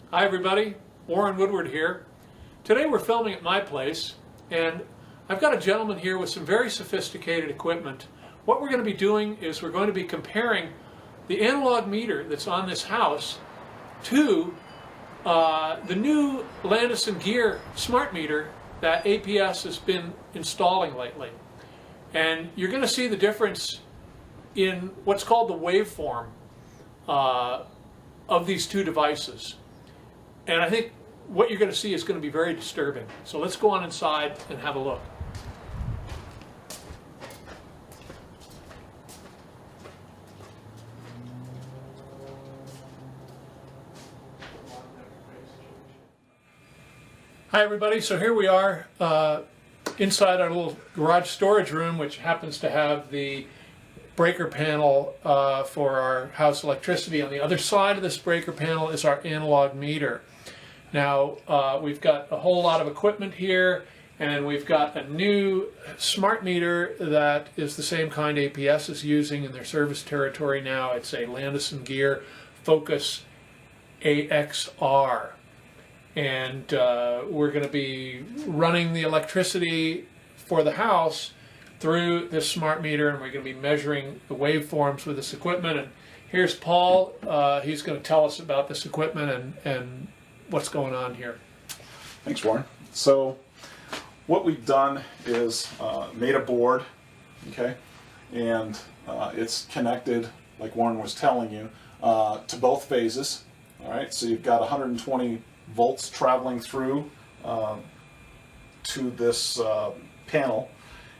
Hi everybody, Warren Woodward here. Today we're filming at my place and I've got a gentleman here with some very sophisticated equipment. What we're going to be doing is we're going to be comparing the analog meter that's on this house to the new Landis & Gyr smart meter that APS has been installing lately. And you're going to see the difference in what's called the waveform of these two devices. And I think what you're going to see is going to be very disturbing. So let's go on inside and have a look. Hi everybody, so here we are inside our little garage storage room, which happens to have the breaker panel for our house electricity. On the other side of this breaker panel is our analog meter. Now we've got a whole lot of equipment here, and we've got a new smart meter that is the same kind APS is using in their service territory now. It's a Landis & Gyr Focus AXR. And we're going to be running the electricity for the house through this smart meter, and we're going to be measuring the waveforms with this equipment. And here's Paul. He's going to tell us about this equipment and what's going on here. Thanks, Warren. So what we've done is made a board, okay, and it's connected, like Warren was telling you, to both phases. All right, so you've got 120 volts traveling through to this panel,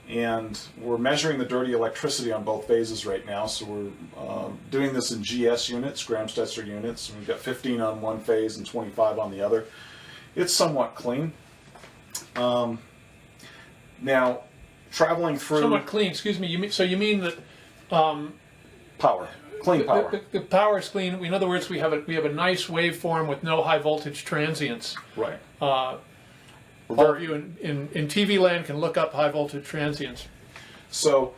and we're measuring the dirty electricity on both phases right now. So we're doing this in GS units, Gram-Stetzer units. We've got 15 on one phase and 25 on the other. It's somewhat clean. Now, traveling through... Somewhat clean, excuse me. So you mean that... power. Clean power. The power is clean. In other words, we have a nice waveform with no high voltage transients. Right. All of you in TV land can look up high voltage transients. So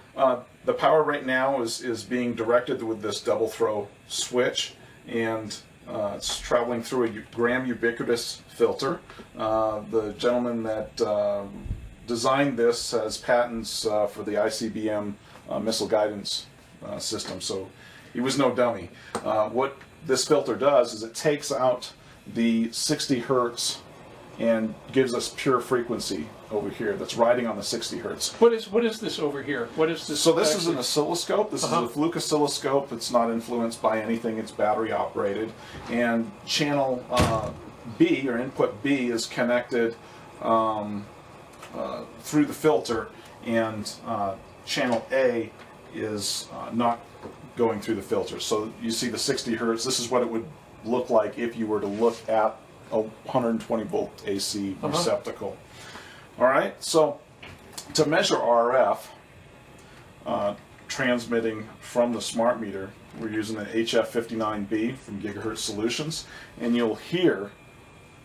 the power right now is being directed with this double throw switch, and it's traveling through a gram ubiquitous filter. The gentleman that designed this has patents for the ICBM missile guidance system, so he was no dummy. What this filter does is it takes out the 60 hertz and gives us pure frequency over here that's riding on the 60 hertz. What is this over here? What is this? So this is an oscilloscope. This is a Fluke oscilloscope. It's not influenced by anything. It's battery operated. And channel B, or input B, is connected through the filter, and channel A is not going through the filter. So you see the 60 hertz. This is what it would look like if you were to look at a 120 volt AC receptacle. All right, so to measure RF transmitting from the smart meter, we're using an HF59B from Gigahertz Solutions, and you'll hear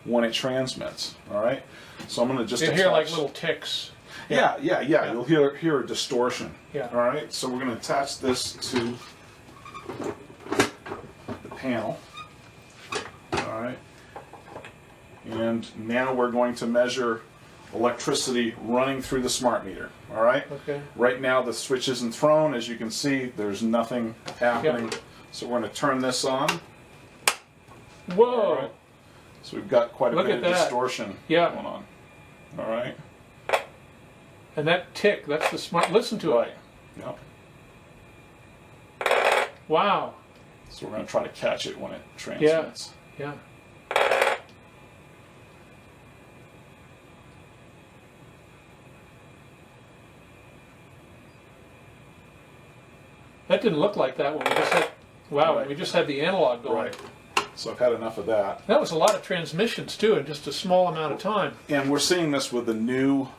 when it transmits. All right, so I'm going to just you hear like little ticks. Yeah. You'll hear a distortion. Yeah. All right, so we're going to attach this to the panel. All right. And now we're going to measure electricity running through the smart meter. All right? Okay. Right now the switch isn't thrown. As you can see, there's nothing happening. Yeah. So we're going to turn this on. Whoa! Right. So we've got quite a bit of distortion going on. All right. And that tick, that's the smart. Listen to it. Yep. Wow. So we're going to try to catch it when it transmits. Yeah. That didn't look like that when we just had, we just had the analog going. Right. So I've had enough of that. That was a lot of transmissions too in just a small amount of time. And we're seeing this with the new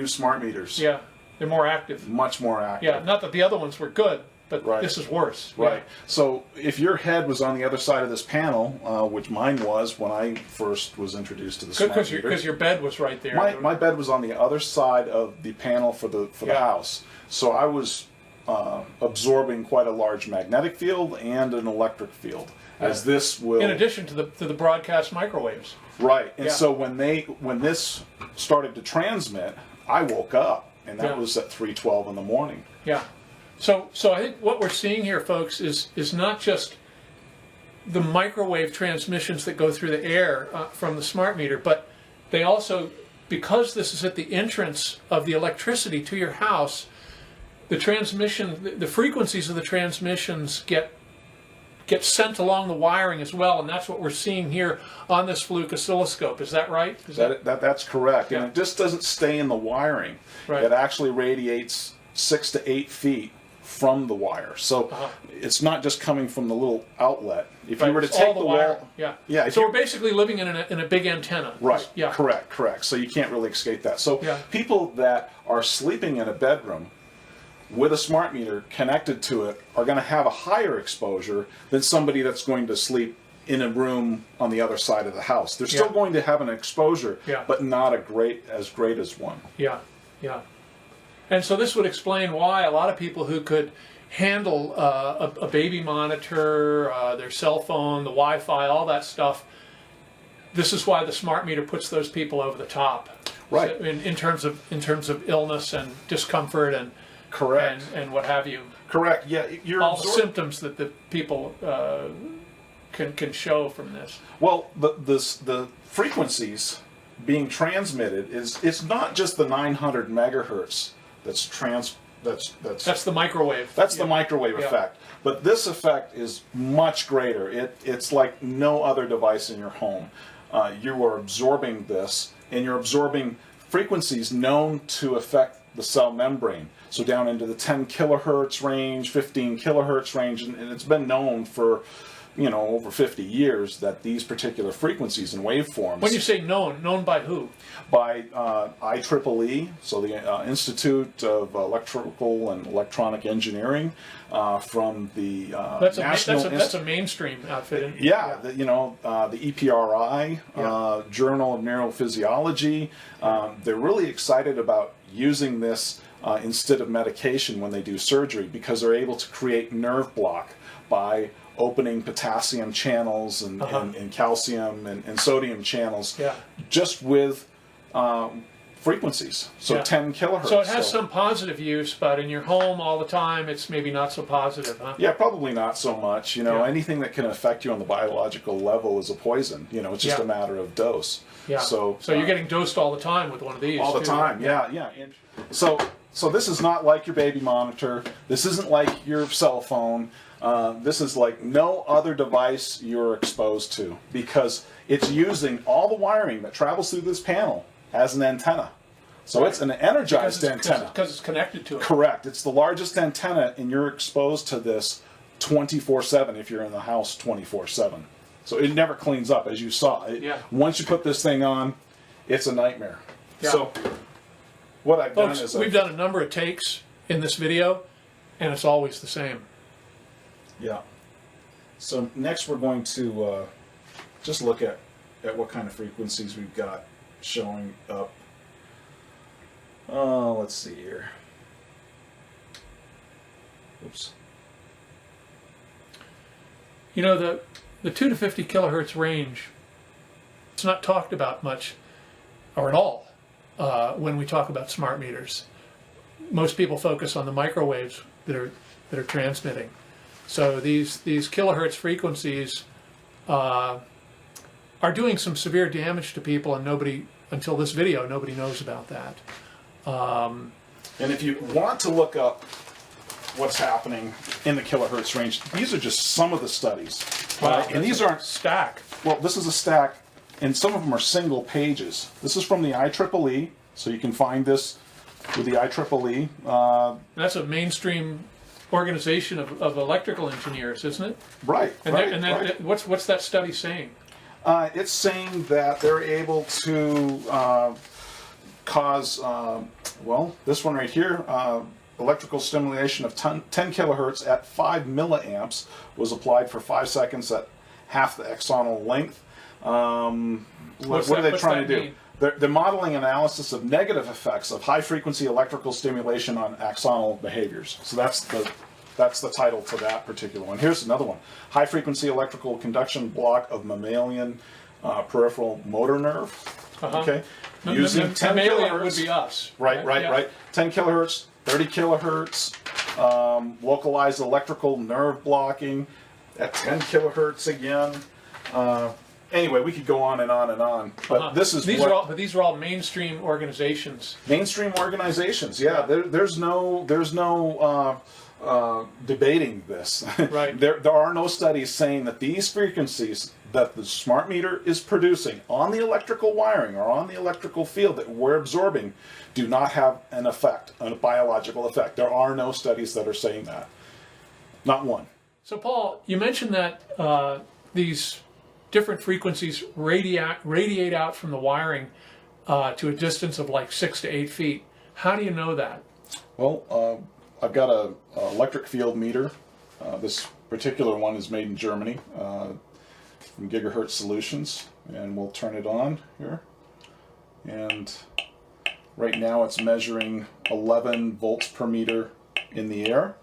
smart meters. Yeah, they're more active. Much more active. Yeah, not that the other ones were good, but this is worse. Right. Yeah. So if your head was on the other side of this panel, which mine was when I first was introduced to the smart meter. Because your bed was right there. My bed was on the other side of the panel for the house. So I was absorbing quite a large magnetic field and an electric field, as this will. In addition to the broadcast microwaves. Right, and so when this started to transmit, I woke up, and that was at 3:12 in the morning. Yeah. So I think what we're seeing here, folks, is not just the microwave transmissions that go through the air from the smart meter, but they also, because this is at the entrance of the electricity to your house, the transmission, the frequencies of the transmissions get sent along the wiring as well, and that's what we're seeing here on this Fluke oscilloscope. Is that right? That's correct. And it just doesn't stay in the wiring. Right. It actually radiates 6 to 8 feet from the wire. So it's not just coming from the little outlet. If you were to take the wall, so we're basically living in a big antenna. Right. Yeah. Correct. So you can't really escape that. So people that are sleeping in a bedroom with a smart meter connected to it are going to have a higher exposure than somebody that's going to sleep in a room on the other side of the house. They're still going to have an exposure, but not as great as one. Yeah. And so this would explain why a lot of people who could handle a baby monitor, their cell phone, the Wi-Fi, all that stuff, this is why the smart meter puts those people over the top. Right. So in terms of illness and discomfort and correct and what have you. Correct. Yeah. All the symptoms that the people can show from this. Well, the frequencies being transmitted it's not just the 900 megahertz that's the microwave. That's the microwave effect. But this effect is much greater. It's like no other device in your home. You are absorbing this, and you're absorbing frequencies known to affect the cell membrane. So down into the 10 kilohertz range, 15 kilohertz range, and it's been known for over 50 years that these particular frequencies and waveforms. When you say known by who? By IEEE, so the Institute of Electrical and Electronic Engineering, from the that's a mainstream outfit. The EPRI, Journal of Neurophysiology. They're really excited about using this instead of medication when they do surgery, because they're able to create nerve block by opening potassium channels and calcium and sodium channels just with frequencies. So 10 kilohertz. So it has some positive use, but in your home all the time, it's maybe not so positive, huh? Yeah, probably not so much. Anything that can affect you on the biological level is a poison. It's just a matter of dose. Yeah. So you're getting dosed all the time with one of these. All the time, yeah. So this is not like your baby monitor. This isn't like your cell phone. This is like no other device you're exposed to, because it's using all the wiring that travels through this panel as an antenna. So it's an energized antenna. Because it's connected to it. Correct. It's the largest antenna, and you're exposed to this 24/7 if you're in the house 24/7. So it never cleans up, as you saw. Once you put this thing on, it's a nightmare. Yeah. So what I've done is we've done a number of takes in this video, and it's always the same. Yeah. So next we're going to just look at what kind of frequencies we've got showing up. Let's see here. Oops. The 2 to 50 kilohertz range, it's not talked about much or at all when we talk about smart meters. Most people focus on the microwaves that are transmitting. So these kilohertz frequencies are doing some severe damage to people, and until this video, nobody knows about that. And if you want to look up what's happening in the kilohertz range, these are just some of the studies. Wow, and these aren't stack. Well, this is a stack, and some of them are single pages. This is from the IEEE, so you can find this with the IEEE. That's a mainstream organization of electrical engineers, isn't it? Right. What's that study saying? It's saying that they're able to cause, this one right here, electrical stimulation of 10 kilohertz at 5 milliamps was applied for 5 seconds at half the axonal length. What are they trying to do? they're modeling analysis of negative effects of high-frequency electrical stimulation on axonal behaviors. So that's the title to that particular one. Here's another one: high-frequency electrical conduction block of mammalian peripheral motor nerve. Okay, using 10 kilohertz would be us. Right. 10 kilohertz, 30 kilohertz, localized electrical nerve blocking at 10 kilohertz again. Anyway, we could go on and on and on, but these are all mainstream organizations. Mainstream organizations, yeah. There's no debating this. Right. There are no studies saying that these frequencies that the smart meter is producing on the electrical wiring or on the electrical field that we're absorbing do not have an effect, a biological effect. There are no studies that are saying that. Not one. So Paul, you mentioned that these different frequencies radiate out from the wiring to a distance of like 6 to 8 feet. How do you know that? Well, I've got a electric field meter. This particular one is made in Germany from Gigahertz Solutions, and we'll turn it on here. And right now it's measuring 11 volts per meter in the air.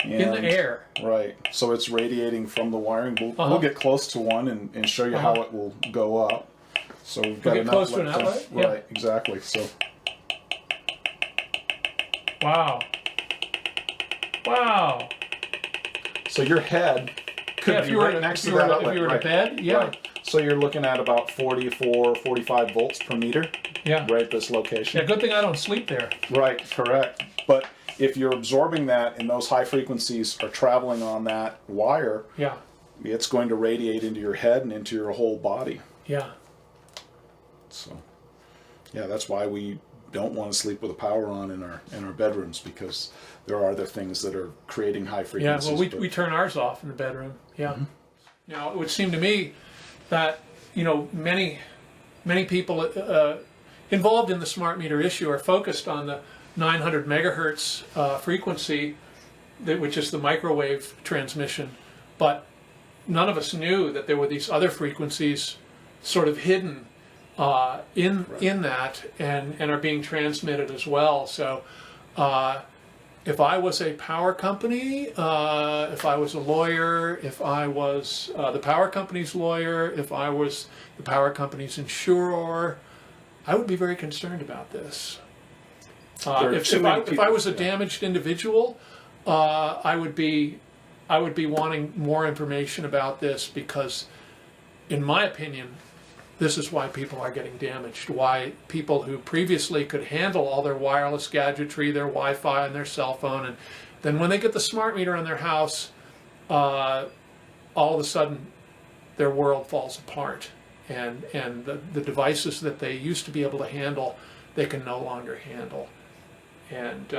In the air. Right. So it's radiating from the wiring. We'll get close to one and show you how it will go up. So we've got an close to an outlet? Right, Yeah. exactly. So. Wow. Wow. So your head could be right next to that outlet. If you were in a bed, yeah. Right. So you're looking at about 44, 45 volts per meter. Yeah. Right at this location. Yeah, good thing I don't sleep there. Right, correct. But if you're absorbing that and those high frequencies are traveling on that wire, yeah, it's going to radiate into your head and into your whole body. Yeah. So, yeah, that's why we don't want to sleep with the power on in our bedrooms, because there are other things that are creating high frequencies. Yeah, well, we turn ours off in the bedroom. Yeah. Mm-hmm. Now, it would seem to me that, many people involved in the smart meter issue are focused on the 900 megahertz frequency, which is the microwave transmission, but none of us knew that there were these other frequencies sort of hidden in that and are being transmitted as well. So if I was a power company, if I was a lawyer, if I was the power company's lawyer, if I was the power company's insurer, I would be very concerned about this. If I was a damaged individual, I would be wanting more information about this, because, in my opinion, this is why people are getting damaged. Why people who previously could handle all their wireless gadgetry, their Wi-Fi, and their cell phone, and then when they get the smart meter in their house, all of a sudden their world falls apart, and the devices that they used to be able to handle, they can no longer handle. And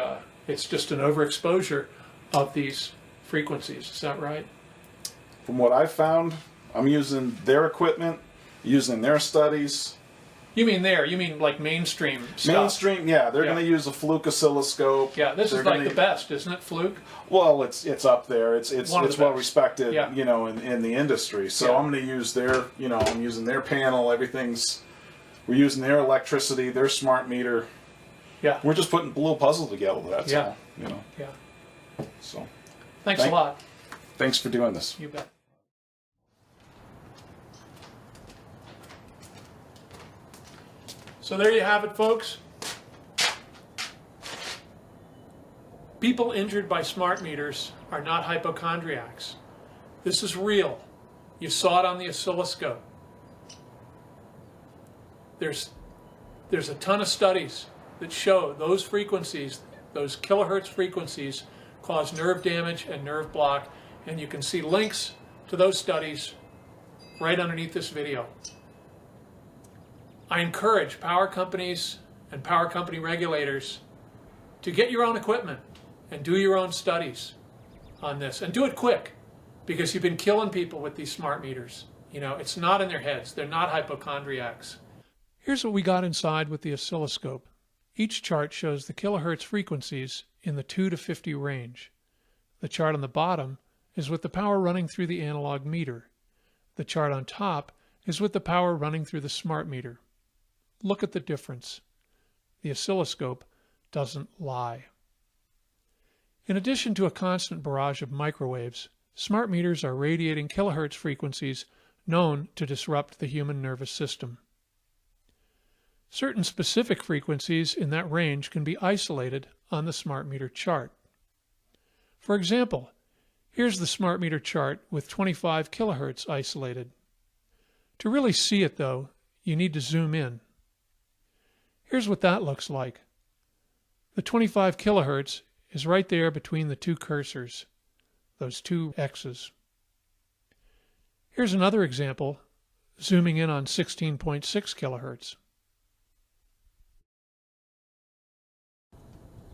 it's just an overexposure of these frequencies. Is that right? From what I've found, I'm using their equipment, using their studies. You mean like mainstream stuff? Mainstream, yeah. They're going to use a Fluke oscilloscope. Yeah, this is like the best, isn't it, Fluke? Well, it's up there. It's well respected, yeah, in the industry. So yeah. I'm going to use their, I'm using their panel. We're using their electricity, their smart meter. Yeah. We're just putting a little puzzle together. That's all. Yeah. So. Thanks a lot. Thanks for doing this. You bet. So there you have it, folks. People injured by smart meters are not hypochondriacs. This is real. You saw it on the oscilloscope. There's a ton of studies that show those frequencies, those kilohertz frequencies, cause nerve damage and nerve block, and you can see links to those studies right underneath this video. I encourage power companies and power company regulators to get your own equipment and do your own studies on this, and do it quick, because you've been killing people with these smart meters. It's not in their heads. They're not hypochondriacs. Here's what we got inside with the oscilloscope. Each chart shows the kilohertz frequencies in the 2 to 50 range. The chart on the bottom is with the power running through the analog meter. The chart on top is with the power running through the smart meter. look at the difference. The oscilloscope doesn't lie. In addition to a constant barrage of microwaves, smart meters are radiating kilohertz frequencies known to disrupt the human nervous system. Certain specific frequencies in that range can be isolated on the smart meter chart. For example, here's the smart meter chart with 25 kilohertz isolated. To really see it, though, you need to zoom in. Here's what that looks like. The 25 kilohertz is right there between the two cursors, those two X's. Here's another example, zooming in on 16.6 kilohertz.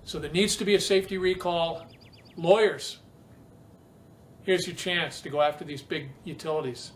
So there needs to be a safety recall. Lawyers, here's your chance to go after these big utilities.